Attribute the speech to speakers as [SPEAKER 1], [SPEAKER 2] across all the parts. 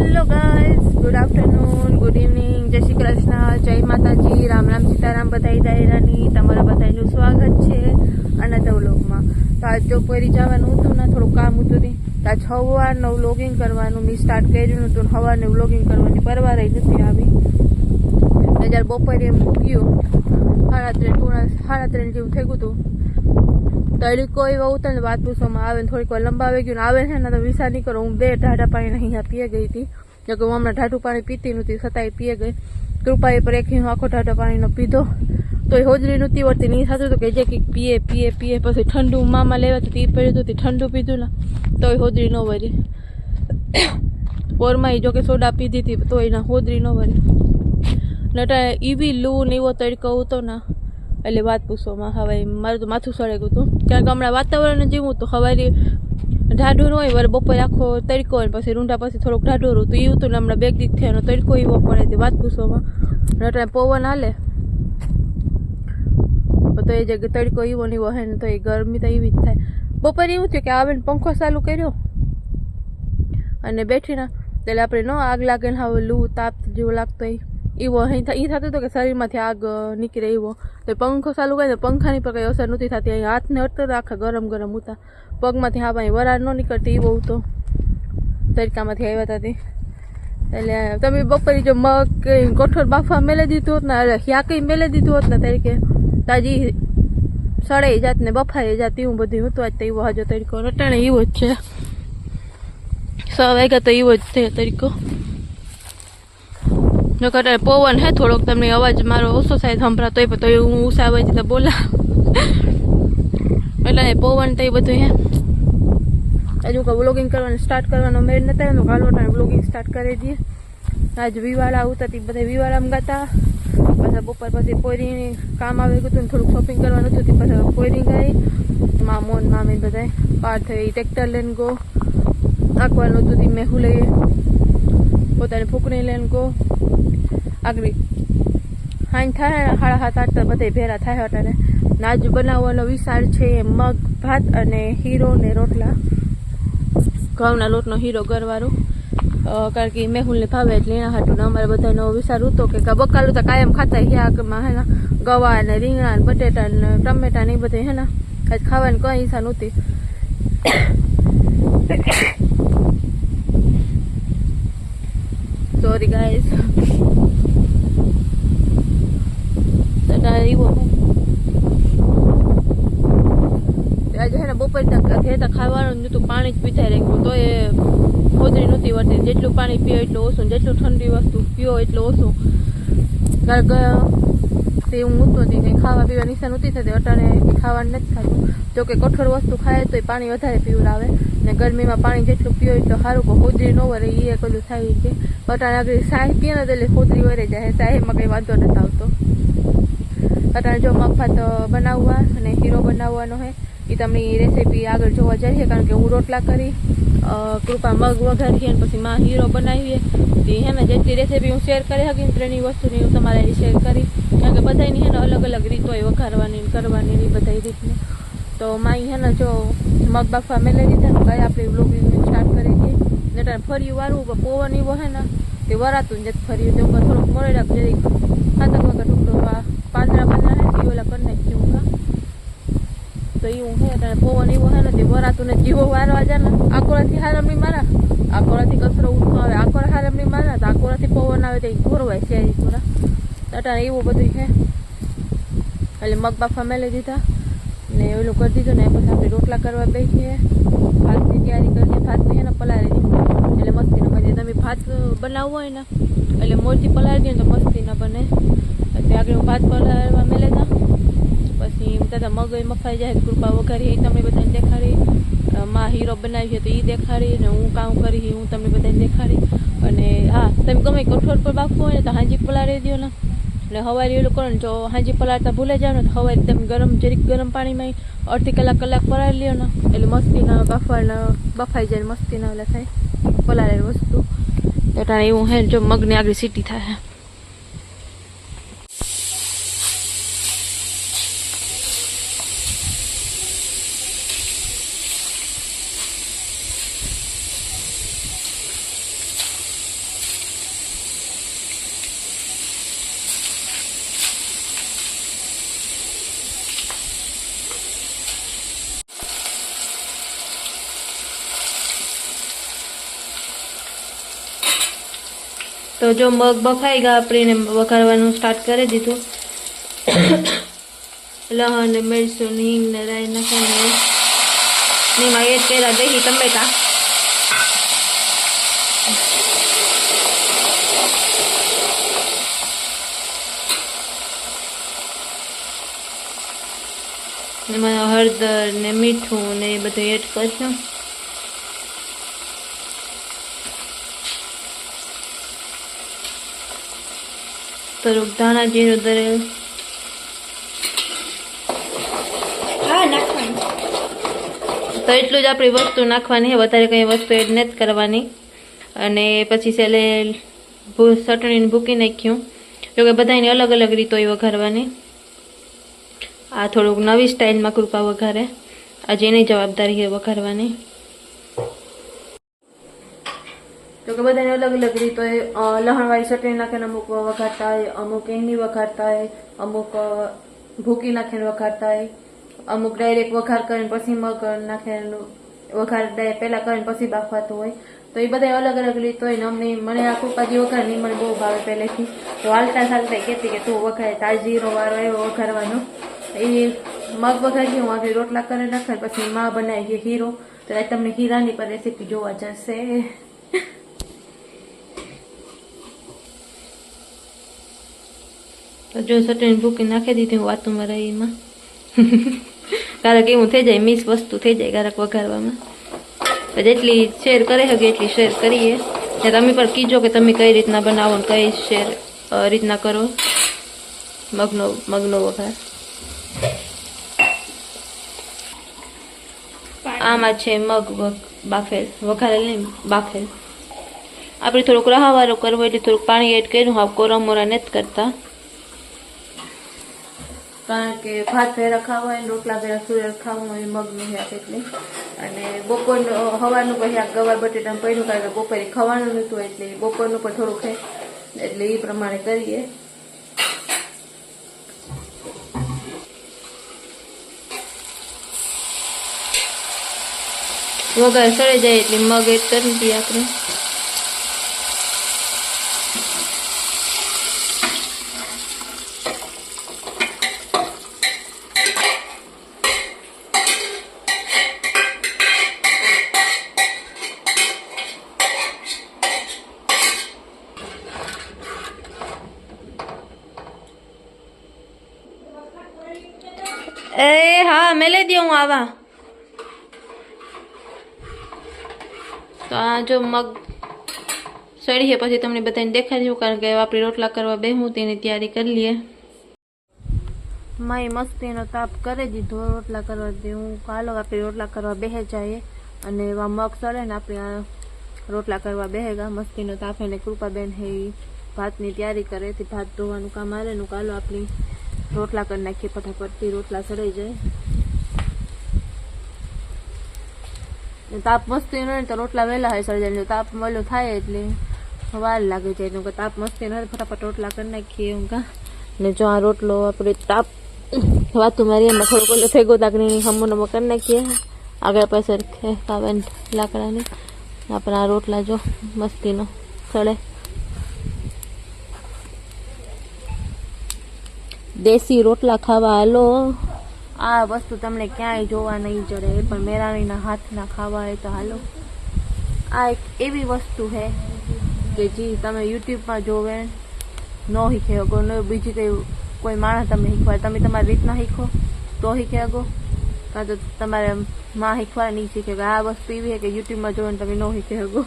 [SPEAKER 1] Hello guys, good afternoon, good evening, જય શ્રી કૃષ્ણ, જય માતાજી, રામ રામ સીતારામ, બધાઈ દાયરાની તમારા બધાનું સ્વાગત છે અનધર વ્લોગમાં. તો આજ બપોરે જવાનું હતું ને, થોડું કામ હતું ને, તો આજ સવારનું વ્લોગિંગ કરવાનું મેં સ્ટાર્ટ કર્યું હતું. સવારનું વ્લોગિંગ કરવાની પરવાર નથી આવી. જ્યારે બપોરે એમ ગયું 3:30 જેવું થઈ ગયું હતું. તડકો એવા ઉતર ને વાત પૂછવામાં આવે ને થોડીક વાર લંબાવી ગયું ને આવે છે ને તો વિચાર નહીં કરો. હું 2 ઢાઢા પાણી અહીંયા પીએ ગઈ હતી, જો કે હું હમણાં ઢાઢું પાણી પીતી નહોતી છતાંય પીએ ગઈ. કૃપાએ પર એક આખો ઢાઢા પાણીનો પીધો તો એ હોજરી નહોતી વળતી. નહીં થતું હતું કે જે કંઈક પીએ પીએ પીએ પછી ઠંડુ મામા લેવા તો તે પડ્યું હતું, ઠંડુ પીધું ને તો એ હોજરી ન વળી. પોરમાં જો કે સોડા પીધી હતી તો એના હોજરી ન વળી. નટા એવી લૂ ને એવો તડકો હતો ને એટલે વાત પૂછવામાં હવે મારું તો માથું સળે ગયું હતું. કારણ કે હમણાં વાતાવરણ જેવું હતું, સવારે ઢાઢુર હોય વરે બપોરે આખો તડકો હોય પછી રૂંઢા પછી થોડોક ઢાઢુર હતું એવું હતું ને હમણાં 2 દિવસ થયા તડકો એવો પડે તે વાત પૂછવામાં. નટા પવન હાલે તો એ જગ્યાએ તડકો એવો ને એવો હે ને તો એ ગરમી તો એવી જ થાય. બપોરે એવું થયું કે આવે ને પંખો ચાલુ કર્યો અને બેઠીને એટલે આપણે ન આગ લાગે ને હવે લૂ તાપ જેવો લાગતો એવો અહીં એ થતું હતું કે શરીરમાંથી આગ નીકળે એવો. તો પંખો ચાલુ કરે તો પંખાની પર કંઈ અસર નહોતી થતી. અહીં હાથને અડતો તો આખા ગરમ ગરમ હતા, પગમાંથી હા અહીં વરાળ ન નીકળતી એવો હતો, તડકામાંથી આવ્યા હતા તે. એટલે તમે બપોરે જો મગ કે કઠોળ બાફવા મેલે દીધું હોત ને, અરે યા કંઈ મેલે દીધું હોત ને તરીકે તાજી સળાઈ જાત ને બફાઈ જાત એવું બધું હતું. આજ તો એવો હજો તડકો રટાણે એવો જ છે. 6 વાગ્યા તો એવો જ છે તડકો. નકર પવન હે થોડોક, તમને અવાજ મારો ઓછો સાહેબ સંભળાતો હોય તો હું ઉષા આવે તો બોલા એટલે પવન તો એ બધું હે. હજુ કે વ્લોગિંગ કરવાનું સ્ટાર્ટ કરવાનો મેળ નતા આવ્યો, કાલવટાને વ્લોગિંગ સ્ટાર્ટ કરી દઈએ. આજ વિવાળા આવતા હતી, બધા વિવાળામાં ગાતા. પાછા બપોર પછી પોરીની કામ આવી ગયું હતું ને થોડુંક શોપિંગ કરવાનું હતું. પાછા પોરી ગઈ મામોન મામી બધા પાર્થ થઈ ટ્રેક્ટર લઈને ગો આંકવાનું હતું. મેહું લઈએ પોતાની ફૂકણી લઈને ગો આગળ હાઈ થાય 7:30 તો બધે ભેરા થાય અટાણે. નાજ બનાવવાનો વિચાર છે મગ ભાત અને હીરો ને રોટલા, ઘઉંના લોટનો હીરો ગરવાળો. કારણ કે મેહુલને ભાવે એટલે એના હાટું ને અમારે બધાનો વિચાર હતો કે બકાલું તો કાયમ ખાતા શાકમાં હે ને ગવા ને રીંગણા ને બટેટા ને ટમેટા ને એ બધે હે ને આજ ખાવાની કંઈ ઈચ્છા નહોતી. Sorry guys. એવો આજે હે ને બપોર તક ખેતા ખાવાનું નહોતું, પાણી જ પીતા રાખ્યું તો એ હોજરી નહોતી વળતી. જેટલું પાણી પીઓ એટલું ઓછું, જેટલું ઠંડી વસ્તુ પીઓ એટલું ઓછું. કારણ કે તે હું ઊંઘતું હતી, કંઈ ખાવા પીવાની ઈચ્છા નહોતી થતી. અટાણે કંઈ ખાવાનું નથી થતું. જો કે કઠોળ વસ્તુ ખાય તો એ પાણી વધારે પીવડાવે ને ગરમીમાં પાણી જેટલું પીઓ એટલું સારું. પણ હોજરી ન વરે એ બધું થાય છે. અટાણે આગળ સાહી પીએ ને તો એટલે હોજરી વરે જાય. સાહીમાં કંઈ વાંધો નથી આવતો. અત્યારે જો મગભાત બનાવવા અને હીરો બનાવવાનો હોય એ તમને રેસીપી આગળ જોવા જઈએ. કારણ કે હું રોટલા કરી, કૃપા મગ વઘારીએ અને પછી માં હીરો બનાવીએ. તે હે ને જેટલી રેસીપી હું શેર કરી શકીને 3 વસ્તુની હું તમારે શેર કરી. કારણ કે બધાની હે ને અલગ અલગ રીત હોય વઘારવાની કરવાની એ બધા રીતની. તો માઈ હે ને જો મગ બાફવા મેળવી દીધા કઈ આપણે બ્લોગિંગ સ્ટાર્ટ કરી દઈએ. એટલે ફર્યું વારવું પવન એવો હે ને તે વરાતું જ નથી ફર્યું. તો થોડુંક મોડે રાખ જરી 7 વાગ્યા ટૂંકડો પાંદડા હે તે ઓલા કરી નાખ્યું કા તો એવું હે. અને પવન એવો હે ને તે વરાતું ને જીવો વારવા જાય ને આકોરાથી હારમણી મારા, આકોરાથી કચરો ઉઠતો આવે, આકોરા હારમણી મારા તો આકોરાથી પવન આવે તો એ ઘોરવાય શેરી પૂરા. અટાણે એવું બધું છે. એટલે મગ બાફા મેળવી દીધા ને ઓલું કરી દીધું ને પછી આપણે રોટલા કરવા બેસીએ. ભાતની તૈયારી કરીએ. ભાતની છે ને પલાળી દીધું એટલે મસ્તી ન બને. તમે ભાત બનાવવો હોય ને એટલે મોરથી પલાળી દઈએ તો મસ્તી ન બને. એટલે આગળ હું ભાત પલાળવા મેલે તા પછી બધા મગ મફાઈ જાય. કૃપા વઘારી એ તમને બધાને દેખાડી, માં હીરો બનાવીએ તો એ દેખાડી ને હું કામ કરી હું તમને બધાને દેખાડી. અને હા તમે ગમે કઠોળ પર બાફવું હોય ને તો હાંજી પલાળી દો ને એટલે હવારી એલું કરો ને જો હાંજી પલાળતા ભૂલે જાવ ને તો હવારી તમે જરીક ગરમ પાણીમાં અડધી કલાક પલાળી લ્યો ને એટલે મસ્તીના બફાઈ જાય મસ્તીના ઓલા થાય પલાળેલી વસ્તુ. એટલે એવું હે જો મગની આગળ સીટી થાય. તો જો મગ બફાઈ ગયા આપણે વઘારવાનું સ્ટાર્ટ કરી દીધું. લહણ મરચું હિંગ ને રાઈ નાખીને એમાં એડ કર્યા દહીં ટમેટા. એમાં હળદર ને મીઠું ને એ બધું એડ કરશું. થોડુંક ધાણા જીરું દરેલ તો એટલું જ આપણી વસ્તુ નાખવાની, વધારે કંઈ વસ્તુ એડ નથી કરવાની. અને પછી છેલ્લે ચટણીને ભૂકી નાખ્યું. જોકે બધાની અલગ અલગ રીતો એ વઘારવાની. આ થોડુંક નવી સ્ટાઇલમાં કૃપા વઘારે, આજે એની જવાબદારી છે વઘારવાની. જોકે બધાની અલગ અલગ રીતો એ લહણવાળી ચટણી નાખીને અમુક વઘારતા હોય, અમુક એની વઘારતા હોય, અમુક ભૂકી નાખીને વઘારતા હોય, અમુક ડાયરેક્ટ વઘાર કરીને પછી મગ નાખીને વઘાર પહેલા કરીને પછી બાફવાતું હોય. તો એ બધા અલગ અલગ રીતો હોય ને મને આ કૃપાજી વઘારની મને બહુ ભાવે પહેલેથી. તો હાલતા ચાલતા કહેતી કે તું વઘારે, તાજીનો વારો આવ્યો વઘારવાનો. એ મગ વઘારી હું આગળ રોટલા કરી નાખે, પછી માં બનાવી ગઈ હીરો. તો તમને હીરાની પર રેસીપી જોવા જશે. તો જો ચટણી ભૂકી નાખી દીધી હું વાતુમાં રહીમાં. ક્યારેક એવું થઈ જાય, મિસ વસ્તુ થઈ જાય ક્યારેક વઘારવામાં. જેટલી શેર કરે શકે એટલી શેર કરીએ. તમે પણ કીજો કે તમે કઈ રીતના બનાવો ને કઈ શેર રીતના કરો મગનો વઘાર. આમાં છે મગ બાફેલ, વઘારેલ નહીં બાફેલ. આપણે થોડુંક રહાવાળું કરવું એટલે થોડુંક પાણી એડ કર્યું. હા, કોરમોરા નથી કરતા, કારણ કે ભાત ભેરા ખાવા હોય, રોટલા ભેરા સુરેર ખાવું હોય મગનું શાક એટલે. અને બપોરનું સવારનું પછી આ ગવાર બટેટા પડ્યું, કારણ કે બપોરે ખાવાનું નહોતું એટલે બપોરનું પણ થોડું ખાય, એટલે એ પ્રમાણે કરીએ. વઘાર સળી જાય એટલે મગ એડ કરી દઈએ આપણે. એ હા મેં લઈ દઉં હું આવા. તો આ જો મગ સળી છે, પછી તમને બધાને દેખાડી દઉં, કારણ કે આપણે રોટલા કરવા બેહું તેની તૈયારી કરી લઈએ. માય મસ્તીનો તાપ કરી દીધો, રોટલા કરવા દેવું. હાલો આપણે રોટલા કરવા બેહે જાય. અને એવા મગ સળે ને આપણે આ રોટલા કરવા બેહેગા. મસ્તીનો તાપ એને કૃપાબેન હે ભાતની તૈયારી કરે, ભાત ધોવાનું કામ આલેનું. કાલો આપણી રોટલા કરી નાખીએ ફટાફટથી, રોટલા સડાઈ જાય. તાપ મસ્તી ન હોય તો રોટલા વહેલા હોય સળી જાય. તાપ મળ્યો થાય એટલે વાર લાગી જાય. તાપ મસ્તી ન હોય ફટાફટ રોટલા કરી નાખીએ એમ કા. ને જો આ રોટલો આપણે તાપ વાતું મારી એમાં થોડોક ઓલો ભેગો તાકની હમો નમો કરી નાખીએ આગળ પાછળ ખેંચાવે લાકડાની. આપણે આ રોટલા જો મસ્તીનો સળે. દેશી રોટલા ખાવા હાલો. આ વસ્તુ તમને ક્યાંય જોવા નહીં જડે, એ પણ મેરાણીના હાથના ખાવા હોય તો હાલો. આ એક એવી વસ્તુ છે કે જે તમે યુટ્યુબમાં જોવે ન શીખે શકો, ન બીજી કંઈ કોઈ માણસ તમને શીખવાડે. તમે તમારી રીતના શીખો તો શીખે શકો, કાં તો તમારે માં શીખવા નહીં શીખે. આ વસ્તુ એવી છે કે યુટ્યુબમાં જોવે તમે ન શીખે શકો.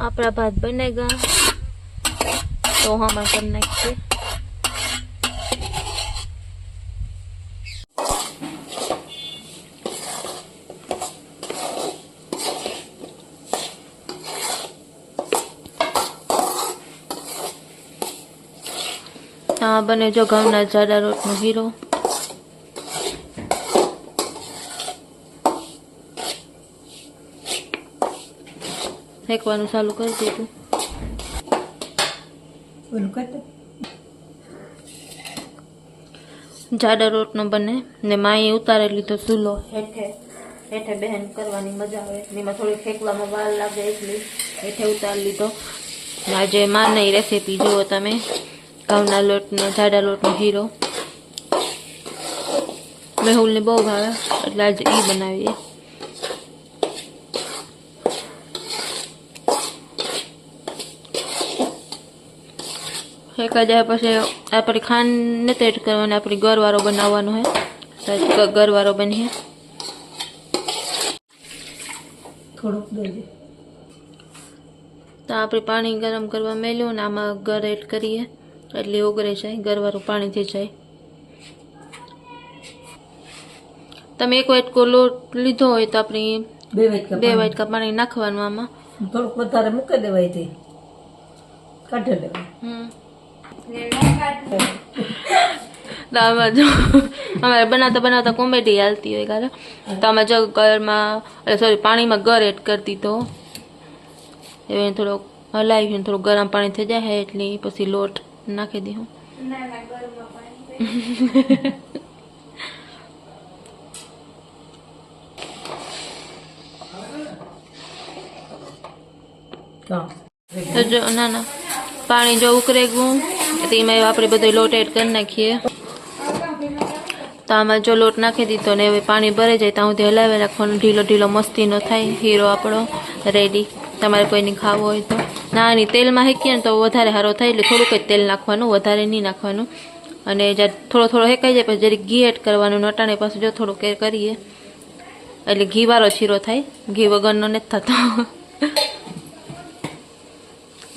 [SPEAKER 1] આપણા ભાત બનેગા તો હમણાં કરી નાખીએ. હા બને જો ઘઉંના જાડા રોટનો હીરો. શેકવાનું ચાલુ કરી દીધું. જાડા લોટનો બને ને માએ ઉતારી લીધો ચૂલો હેઠે હેઠે બહેન કરવાની મજા આવે એમાં થોડી ફેંકવામાં વાર લાગે એટલી હેઠે ઉતારી લીધો. આજે માની રેસીપી જુઓ તમે, ઘઉંના લોટનો જાડા લોટનો હીરો. મેહુલને બહુ ભાવે એટલે આજે ઈ બનાવીએ. ફેંકા જાય પછી આપણે ખાંડ નથી એડ કરવાની, આપણે ગરવારો બનાવવાનો હે. ગરવારો બનીએ થોડુંક દઈએ તો આપણે પાણી ગરમ કરવા મેલ્યું ને આમાં ગર એડ કરીએ એટલે ઓગળે જાય, ગરવારું પાણી થઈ જાય. તમે એક વાટકો લોટ લીધો હોય તો આપણે 2 વાટકા પાણી નાખવાનું, આમાં થોડુંક વધારે મૂકી દેવાય તે કાઢી લેવાય. આમાં જો અમારે બનાવતા બનાવતા કોમેડી હાલતી હોય કાલે તો આમાં જો ગરમાં સોરી પાણીમાં ગર એડ કરી દીધો, હવે થોડોક હલાવી થોડું ગરમ પાણી થઈ જાય એટલે પછી લોટ નાખી દઉં. તો જો ના પાણી જો ઉકળે ગયું તો એમાં આપણે બધો લોટ એડ કરી નાખીએ. તો આમાં જો લોટ નાખી દીધો ને હવે પાણી ભરાઈ જાય ત્યાં સુધી હલાવી રાખવાનો, ઢીલો ઢીલો મસ્તીનો થાય હીરો આપણો રેડી. તમારે કોઈને ખાવો હોય તો નાની તેલમાં હેકીએ ને તો વધારે સારો થાય, એટલે થોડુંક જ તેલ નાખવાનું, વધારે નહીં નાખવાનું. અને જ્યારે થોડો થોડો હેકાઈ જાય પછી જરીક ઘી એડ કરવાનું, નટાણે પાછું જો થોડુંક એ કરીએ એટલે ઘીવાળો શીરો થાય, ઘી વગરનો નથી થતો.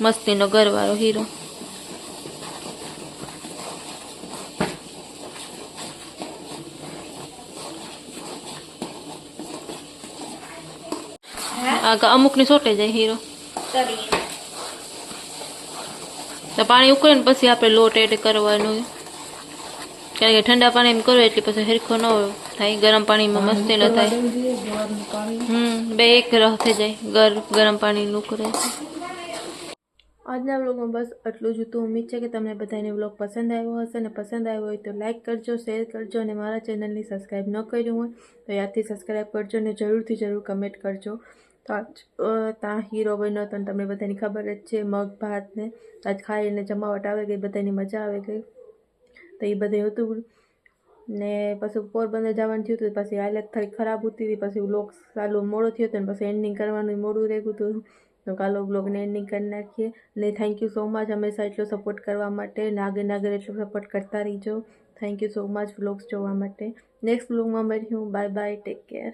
[SPEAKER 1] મસ્તીનો ગરવાળો હીરો. અમુકની સોટે જાય હીરો. તો પાણી ઉકળે ને પછી આપણે લોટ એડ કરવાનું, કારણ કે ઠંડા પાણી એમ કરો એટલે પછી હરખો ન થાય, ગરમ પાણીમાં મસ્તીનો થાય. બે એક રહ થઈ જાય ગરમ પાણી ઉકળે. આજના વ્લોગમાં બસ આટલું જ હતું. ઉમ્મીદ છે કે તમને બધાને વ્લોગ પસંદ આવ્યો હશે, અને પસંદ આવ્યો હોય તો લાઇક કરજો, શેર કરજો, અને મારા ચેનલની સબસ્ક્રાઈબ ન કર્યું હોય તો યાદથી સબસ્ક્રાઈબ કરજો, અને જરૂરથી જરૂર કમેન્ટ કરજો. તો ત્યાં હીરો બન્યો તો તમને બધાની ખબર જ છે, મગ ભાત ને આજ ખાઈને જમાવટ આવી ગઈ, બધાની મજા આવી ગઈ. તો એ બધું હતું ને પછી પોરબંદર જવાનું થયું હતું, પછી હાલત થોડી ખરાબ હતી હતી, પછી વ્લોગ ચાલુ મોડો થયો હતો ને પછી એન્ડિંગ કરવાનું મોડું રહેતું હતું. તો કાલો બ્લોગને એન્ડિંગ કરી નાખીએ. ને થેન્ક યુ સો મચ હંમેશા એટલો સપોર્ટ કરવા માટે, નાગર એટલો સપોર્ટ કરતા રહીજો. Thank you so much vlogs જોવા માટે. નેક્સ્ટ વ્લોગમાં મળ્યું. Bye bye, take care.